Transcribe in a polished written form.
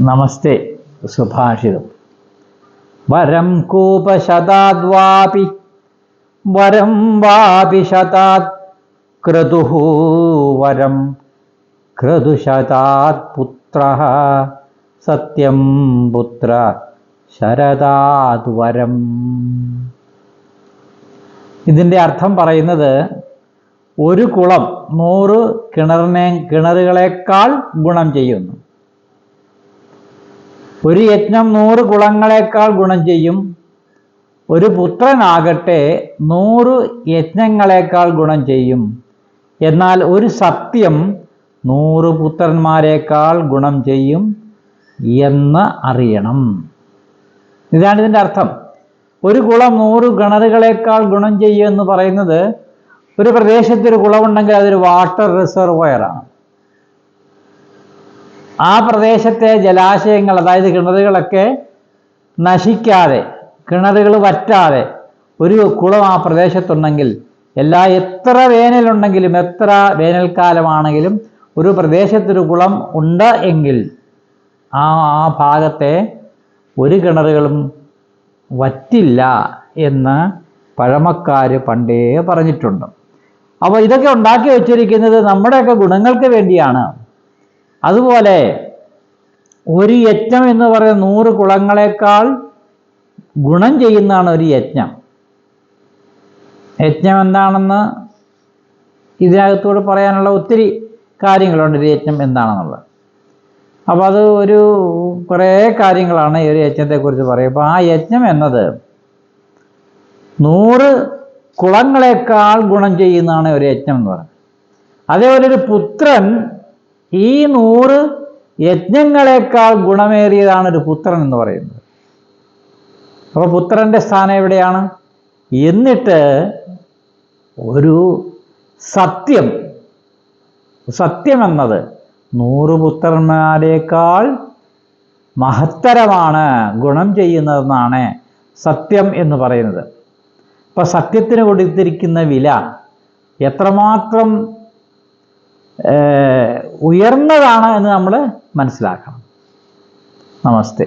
നമസ്തേ. സുഭാഷിതം. വരം കൂപശതാദ്വാപി വരം വാപി ശതാത് ക്രതുഃ വരം ക്രതുശതാത് പുത്രഃ സത്യം പുത്ര ശരദാത് വരം. ഇതിൻ്റെ അർത്ഥം പറയുന്നത്, ഒരു കുളം 100 കിണറുകളേക്കാൾ ഗുണം ചെയ്യുന്നു. ഒരു യജ്ഞം 100 കുളങ്ങളേക്കാൾ ഗുണം ചെയ്യും. ഒരു പുത്രനാകട്ടെ 100 യജ്ഞങ്ങളേക്കാൾ ഗുണം ചെയ്യും. എന്നാൽ ഒരു സത്യം 100 പുത്രന്മാരെക്കാൾ ഗുണം ചെയ്യും എന്ന് അറിയണം. ഇതാണ് ഇതിൻ്റെ അർത്ഥം. ഒരു കുളം 100 കിണറുകളേക്കാൾ ഗുണം ചെയ്യും എന്ന് പറയുന്നത്, ഒരു പ്രദേശത്തൊരു കുളമുണ്ടെങ്കിൽ അതൊരു വാട്ടർ റിസർവോയറാണ്. ആ പ്രദേശത്തെ ജലാശയങ്ങൾ, അതായത് കിണറുകളൊക്കെ നശിക്കാതെ, കിണറുകൾ വറ്റാതെ ഒരു കുളം ആ പ്രദേശത്തുണ്ടെങ്കിൽ, എത്ര വേനലുണ്ടെങ്കിലും, എത്ര വേനൽക്കാലമാണെങ്കിലും ഒരു പ്രദേശത്തൊരു കുളം ഉണ്ട് എങ്കിൽ ആ ഭാഗത്തെ ഒരു കിണറുകളും വറ്റില്ല എന്ന് പഴമക്കാർ പണ്ടേ പറഞ്ഞിട്ടുണ്ട്. അപ്പോൾ ഇതൊക്കെ ഉണ്ടാക്കി വച്ചിരിക്കുന്നത് നമ്മുടെയൊക്കെ ഗുണങ്ങൾക്ക് വേണ്ടിയാണ്. അതുപോലെ ഒരു യജ്ഞം എന്ന് പറയുന്നത് 100 കുളങ്ങളേക്കാൾ ഗുണം ചെയ്യുന്നതാണ് ഒരു യജ്ഞം. യജ്ഞം എന്താണെന്ന് ഇതിനകത്തോട് പറയാനുള്ള ഒത്തിരി കാര്യങ്ങളുണ്ട്. ഒരു യജ്ഞം എന്താണെന്നുള്ളത്. അപ്പോൾ അത് കുറേ കാര്യങ്ങളാണ് ഈ ഒരു യജ്ഞത്തെക്കുറിച്ച് പറയുക. അപ്പോൾ ആ യജ്ഞം എന്നത് 100 കുളങ്ങളേക്കാൾ ഗുണം ചെയ്യുന്നതാണ് ഒരു യജ്ഞം എന്ന് പറയുന്നത്. അതേപോലെ ഒരു പുത്രൻ ഈ 100 യജ്ഞങ്ങളേക്കാൾ ഗുണമേറിയതാണ് ഒരു പുത്രൻ എന്ന് പറയുന്നത്. അപ്പോൾ പുത്രൻ്റെ സ്ഥാനം എവിടെയാണ്? എന്നിട്ട് ഒരു സത്യമെന്നത് 100 പുത്രന്മാരേക്കാൾ മഹത്തരമാണ്, ഗുണം ചെയ്യുന്നതെന്നാണ് സത്യം എന്ന് പറയുന്നത്. അപ്പോൾ സത്യത്തിന് കൊടുത്തിരിക്കുന്ന വില എത്രമാത്രം ഉയർന്നതാണ് എന്ന് നമ്മൾ മനസ്സിലാക്കണം. നമസ്തേ.